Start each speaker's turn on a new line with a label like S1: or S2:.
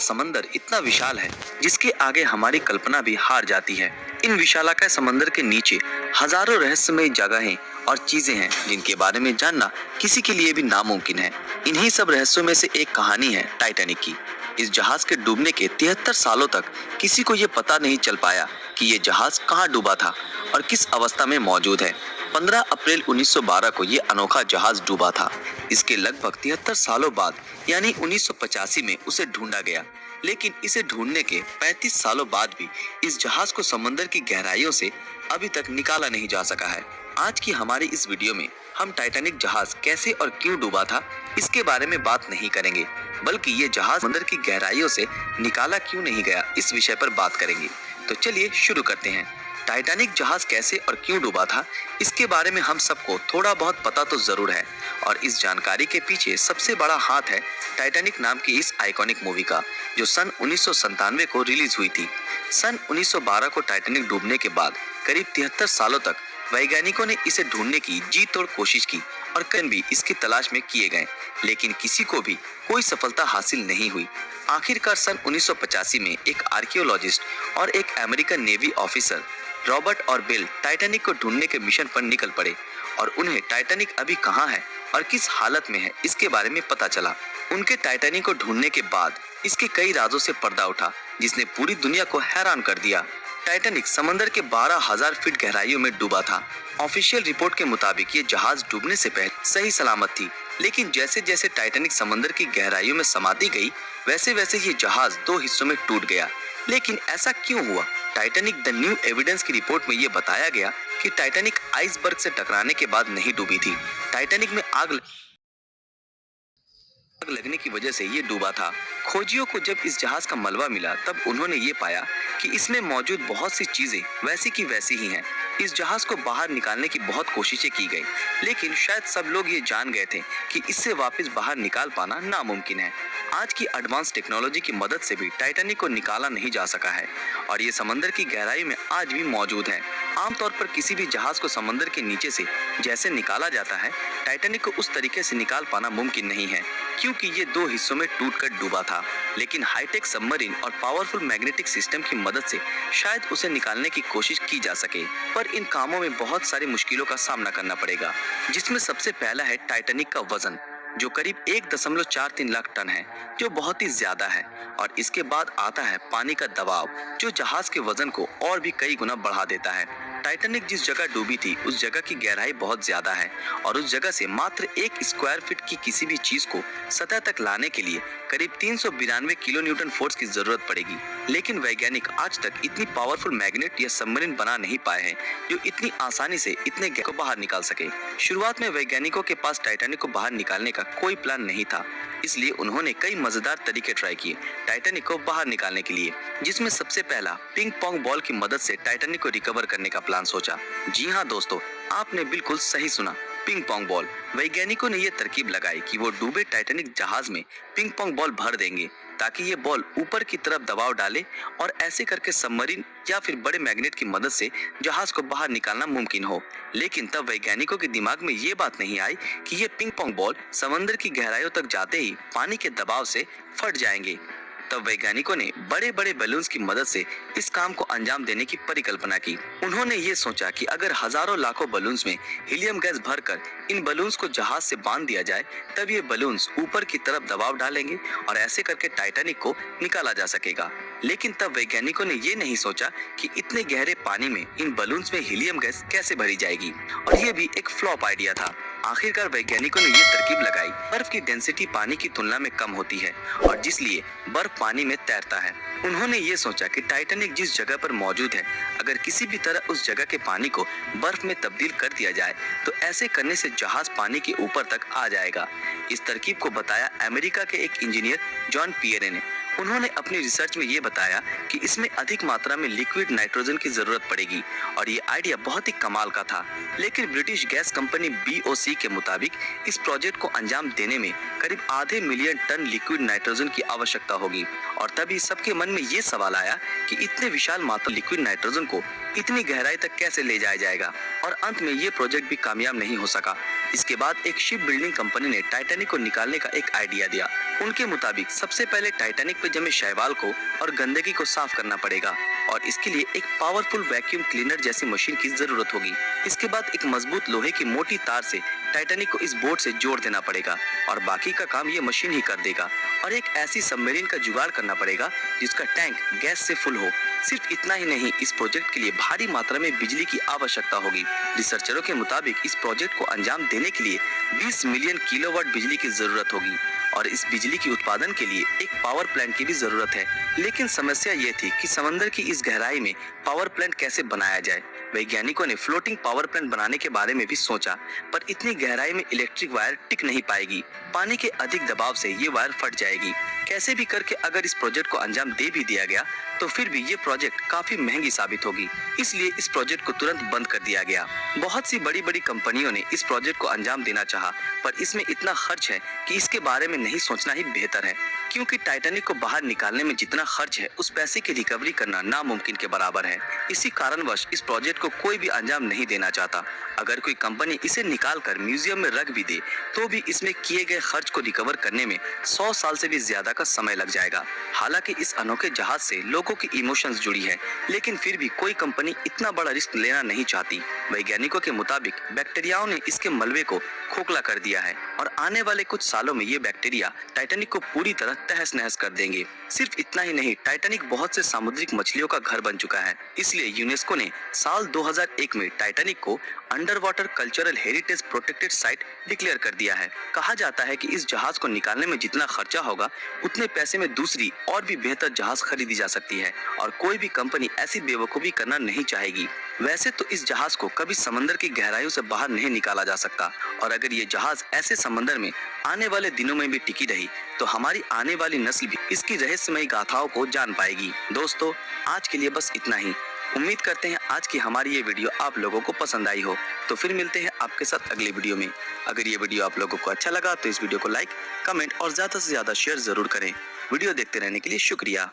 S1: समंदर इतना विशाल है जिसके आगे हमारी कल्पना भी हार जाती है। इन विशालाकाय समंदर के नीचे हजारों रहस्यमय जगहें और चीजें हैं जिनके बारे में जानना किसी के लिए भी नामुमकिन है। इन्हीं सब रहस्यों में से एक कहानी है टाइटैनिक की। इस जहाज के डूबने के 73 सालों तक किसी को ये पता नहीं चल पाया कि ये जहाज कहाँ डूबा था और किस अवस्था में मौजूद है। 15 अप्रैल 1912 को ये अनोखा जहाज डूबा था। इसके लगभग 73 सालों बाद यानी 1985 में उसे ढूंढा गया, लेकिन इसे ढूंढने के 35 सालों बाद भी इस जहाज को समंदर की गहराइयों से अभी तक निकाला नहीं जा सका है। आज की हमारी इस वीडियो में हम टाइटैनिक जहाज कैसे और क्यों डूबा था इसके बारे में बात नहीं करेंगे, बल्कि ये जहाज समंदर की गहराइयों से निकाला क्यों नहीं गया इस विषय पर बात करेंगे। तो चलिए शुरू करते हैं। टाइटैनिक जहाज कैसे और क्यों डूबा था इसके बारे में हम सबको थोड़ा बहुत पता तो जरूर है, और इस जानकारी के पीछे सबसे बड़ा हाथ है टाइटैनिक नाम की इस आइकॉनिक मूवी का, जो सन 1997 को रिलीज हुई थी। सन 1912 को टाइटैनिक डूबने के बाद करीब 73 सालों तक वैज्ञानिकों ने इसे ढूंढने की जी तोड़ कोशिश की और कई भी इसकी तलाश में किए गए, लेकिन किसी को भी कोई सफलता हासिल नहीं हुई। आखिरकार सन 1985 में एक आर्कियोलॉजिस्ट और एक अमेरिकन नेवी ऑफिसर रॉबर्ट और बिल टाइटैनिक को ढूंढने के मिशन पर निकल पड़े, और उन्हें टाइटैनिक अभी कहाँ है और किस हालत में है इसके बारे में पता चला। उनके टाइटैनिक को ढूंढने के बाद इसके कई राजों से पर्दा उठा जिसने पूरी दुनिया को हैरान कर दिया। टाइटैनिक समंदर के 12,000 फीट गहराइयों में डूबा था। ऑफिशियल रिपोर्ट के मुताबिक ये जहाज डूबने से पहले सही सलामत थी, लेकिन जैसे जैसे टाइटैनिक समंदर की गहराइयों में समाती गई वैसे वैसे ये जहाज दो हिस्सों में टूट गया। लेकिन ऐसा क्यों हुआ? टाइटैनिक द न्यू एविडेंस की रिपोर्ट में ये बताया गया कि टाइटैनिक आइसबर्ग से टकराने के बाद नहीं डूबी थी। टाइटैनिक में आग लगने की वजह से ये डूबा था। खोजियों को जब इस जहाज का मलबा मिला तब उन्होंने ये पाया कि इसमें मौजूद बहुत सी चीजें वैसी की वैसी ही हैं। इस जहाज को बाहर निकालने की बहुत कोशिशें की गई, लेकिन शायद सब लोग ये जान गए थे कि इससे वापस बाहर निकाल पाना नामुमकिन है। आज की एडवांस टेक्नोलॉजी की मदद से भी टाइटैनिक को निकाला नहीं जा सका है और ये समंदर की गहराई में आज भी मौजूद है। आमतौर पर किसी भी जहाज को समंदर के नीचे से जैसे निकाला जाता है, टाइटैनिक को उस तरीके से निकाल पाना मुमकिन नहीं है, क्योंकि ये दो हिस्सों में टूटकर डूबा था। लेकिन हाईटेक सबमरीन और पावरफुल मैग्नेटिक सिस्टम की मदद से शायद उसे निकालने की कोशिश की जा सके, पर इन कामों में बहुत सारी मुश्किलों का सामना करना पड़ेगा, जिसमें सबसे पहला है टाइटैनिक का वजन, जो करीब 1.43 लाख टन है, जो बहुत ही ज्यादा है। और इसके बाद आता है पानी का दबाव, जो जहाज के वजन को और भी कई गुना बढ़ा देता है। टाइटैनिक जिस जगह डूबी थी उस जगह की गहराई बहुत ज्यादा है और उस जगह से मात्र 1 स्क्वायर फीट की किसी भी चीज को सतह तक लाने के लिए करीब 392 किलो न्यूटन फोर्स की जरूरत पड़ेगी। लेकिन वैज्ञानिक आज तक इतनी पावरफुल मैग्नेट या सबमरीन बना नहीं पाए हैं जो इतनी आसानी से इतने गहरे को बाहर निकाल सके। शुरुआत में वैज्ञानिकों के पास टाइटैनिक को बाहर निकालने का कोई प्लान नहीं था, इसलिए उन्होंने कई मजेदार तरीके ट्राई किए टाइटैनिक को बाहर निकालने के लिए, जिसमें सबसे पहला पिंग पोंग बॉल की मदद से टाइटैनिक को रिकवर करने का प्लान सोचा। जी हाँ दोस्तों, आपने बिल्कुल सही सुना, पिंग पोंग बॉल। वैज्ञानिकों ने यह तरकीब लगाई कि वो डूबे टाइटैनिक जहाज में पिंग पोंग बॉल भर देंगे ताकि ये बॉल ऊपर की तरफ दबाव डाले, और ऐसे करके सबमरीन या फिर बड़े मैग्नेट की मदद से जहाज को बाहर निकालना मुमकिन हो। लेकिन तब वैज्ञानिकों के दिमाग में ये बात नहीं आई कि ये पिंग पोंग बॉल समंदर की गहराइयों तक जाते ही पानी के दबाव से फट जाएंगे। तब वैज्ञानिकों ने बड़े बड़े बलून्स की मदद से इस काम को अंजाम देने की परिकल्पना की। उन्होंने ये सोचा कि अगर हजारों लाखों बलून्स में हीलियम गैस भरकर इन बलून्स को जहाज से बांध दिया जाए, तब ये बलून्स ऊपर की तरफ दबाव डालेंगे और ऐसे करके टाइटैनिक को निकाला जा सकेगा। लेकिन तब वैज्ञानिकों ने ये नहीं सोचा कि इतने गहरे पानी में इन बलून्स में हीलियम गैस कैसे भरी जाएगी, और ये भी एक फ्लॉप आइडिया था। आखिरकार वैज्ञानिकों ने यह तरकीब लगाई, बर्फ की डेंसिटी पानी की तुलना में कम होती है और जिसलिए बर्फ पानी में तैरता है। उन्होंने ये सोचा कि टाइटैनिक जिस जगह पर मौजूद है, अगर किसी भी तरह उस जगह के पानी को बर्फ में तब्दील कर दिया जाए तो ऐसे करने से जहाज पानी के ऊपर तक आ जाएगा। इस तरकीब को बताया अमेरिका के एक इंजीनियर जॉन पियरे ने। उन्होंने अपनी रिसर्च में ये बताया कि इसमें अधिक मात्रा में लिक्विड नाइट्रोजन की जरूरत पड़ेगी, और ये आइडिया बहुत ही कमाल का था। लेकिन ब्रिटिश गैस कंपनी BOC के मुताबिक इस प्रोजेक्ट को अंजाम देने में करीब आधे मिलियन टन लिक्विड नाइट्रोजन की आवश्यकता होगी, और तभी सबके मन में ये सवाल आया कि इतने विशाल मात्रा लिक्विड नाइट्रोजन को इतनी गहराई तक कैसे ले जाया जाएगा और अंत में ये प्रोजेक्ट भी कामयाब नहीं हो सका। इसके बाद एक शिप बिल्डिंग कंपनी ने टाइटैनिक को निकालने का एक आइडिया दिया। उनके मुताबिक सबसे पहले टाइटैनिक पे जमे शैवाल को और गंदगी को साफ करना पड़ेगा और इसके लिए एक पावरफुल वैक्यूम क्लीनर जैसी मशीन की जरूरत होगी। इसके बाद एक मजबूत लोहे की मोटी तार से टाइटैनिक को इस बोट से जोड़ देना पड़ेगा और बाकी का काम ये मशीन ही कर देगा। और एक ऐसी सबमरीन का जुगाड़ करना पड़ेगा जिसका टैंक गैस से फुल हो। सिर्फ इतना ही नहीं, इस प्रोजेक्ट के लिए भारी मात्रा में बिजली की आवश्यकता होगी। रिसर्चरों के मुताबिक इस प्रोजेक्ट को अंजाम देने के लिए 20 मिलियन किलोवाट बिजली की जरूरत होगी और इस बिजली की उत्पादन के लिए एक पावर प्लांट की भी जरूरत है। लेकिन समस्या ये थी कि समंदर की इस गहराई में पावर प्लांट कैसे बनाया जाए। वैज्ञानिकों ने फ्लोटिंग पावर प्लांट बनाने के बारे में भी सोचा, पर इतनी गहराई में इलेक्ट्रिक वायर टिक नहीं पाएगी। पानी के अधिक दबाव से ये वायर फट जाएगी। कैसे भी करके अगर इस प्रोजेक्ट को अंजाम दे भी दिया गया तो फिर भी ये प्रोजेक्ट काफी महंगी साबित होगी, इसलिए इस प्रोजेक्ट को तुरंत बंद कर दिया गया। बहुत सी बड़ी बड़ी कंपनियों ने इस प्रोजेक्ट को अंजाम देना चाहा, पर इसमें इतना खर्च है कि इसके बारे में नहीं सोचना ही बेहतर है, क्योंकि टाइटैनिक को बाहर निकालने में जितना खर्च है उस पैसे की रिकवरी करना नामुमकिन के बराबर है। इसी कारणवश इस प्रोजेक्ट को कोई भी अंजाम नहीं देना चाहता। अगर कोई कंपनी इसे निकाल कर म्यूजियम में रख भी दे तो भी इसमें किए गए खर्च को रिकवर करने में 100 साल से भी ज्यादा का समय लग जाएगा। हालांकि इस अनोखे जहाज से लोगों की इमोशंस जुड़ी है, लेकिन फिर भी कोई कंपनी इतना बड़ा रिस्क लेना नहीं चाहती। वैज्ञानिकों के मुताबिक बैक्टीरियाओं ने इसके मलबे को खोखला कर दिया है और आने वाले कुछ सालों में ये बैक्टीरिया टाइटैनिक को पूरी तरह तहस नहस कर देंगे। सिर्फ इतना ही नहीं, टाइटैनिक बहुत से सामुद्रिक मछलियों का घर बन चुका है। इसलिए यूनेस्को ने साल 2001 में टाइटैनिक को under water cultural heritage protected site declare कर दिया है। कहा जाता है कि इस जहाज को निकालने में जितना खर्चा होगा उतने पैसे में दूसरी और भी बेहतर जहाज खरीदी जा सकती है और कोई भी कंपनी ऐसी बेवकूफी करना नहीं चाहेगी। वैसे तो इस जहाज को कभी समंदर की गहराइयों से बाहर नहीं निकाला जा सकता और अगर ये जहाज ऐसे समंदर में आने वाले दिनों में भी टिकी रही तो हमारी आने वाली नस्ल भी इसकी रहस्यमयी गाथाओं को जान पाएगी। दोस्तों, आज के लिए बस इतना ही। उम्मीद करते हैं आज की हमारी ये वीडियो आप लोगों को पसंद आई हो। तो फिर मिलते हैं आपके साथ अगली वीडियो में। अगर ये वीडियो आप लोगों को अच्छा लगा तो इस वीडियो को लाइक, कमेंट और ज्यादा से ज्यादा शेयर जरूर करें। वीडियो देखते रहने के लिए शुक्रिया।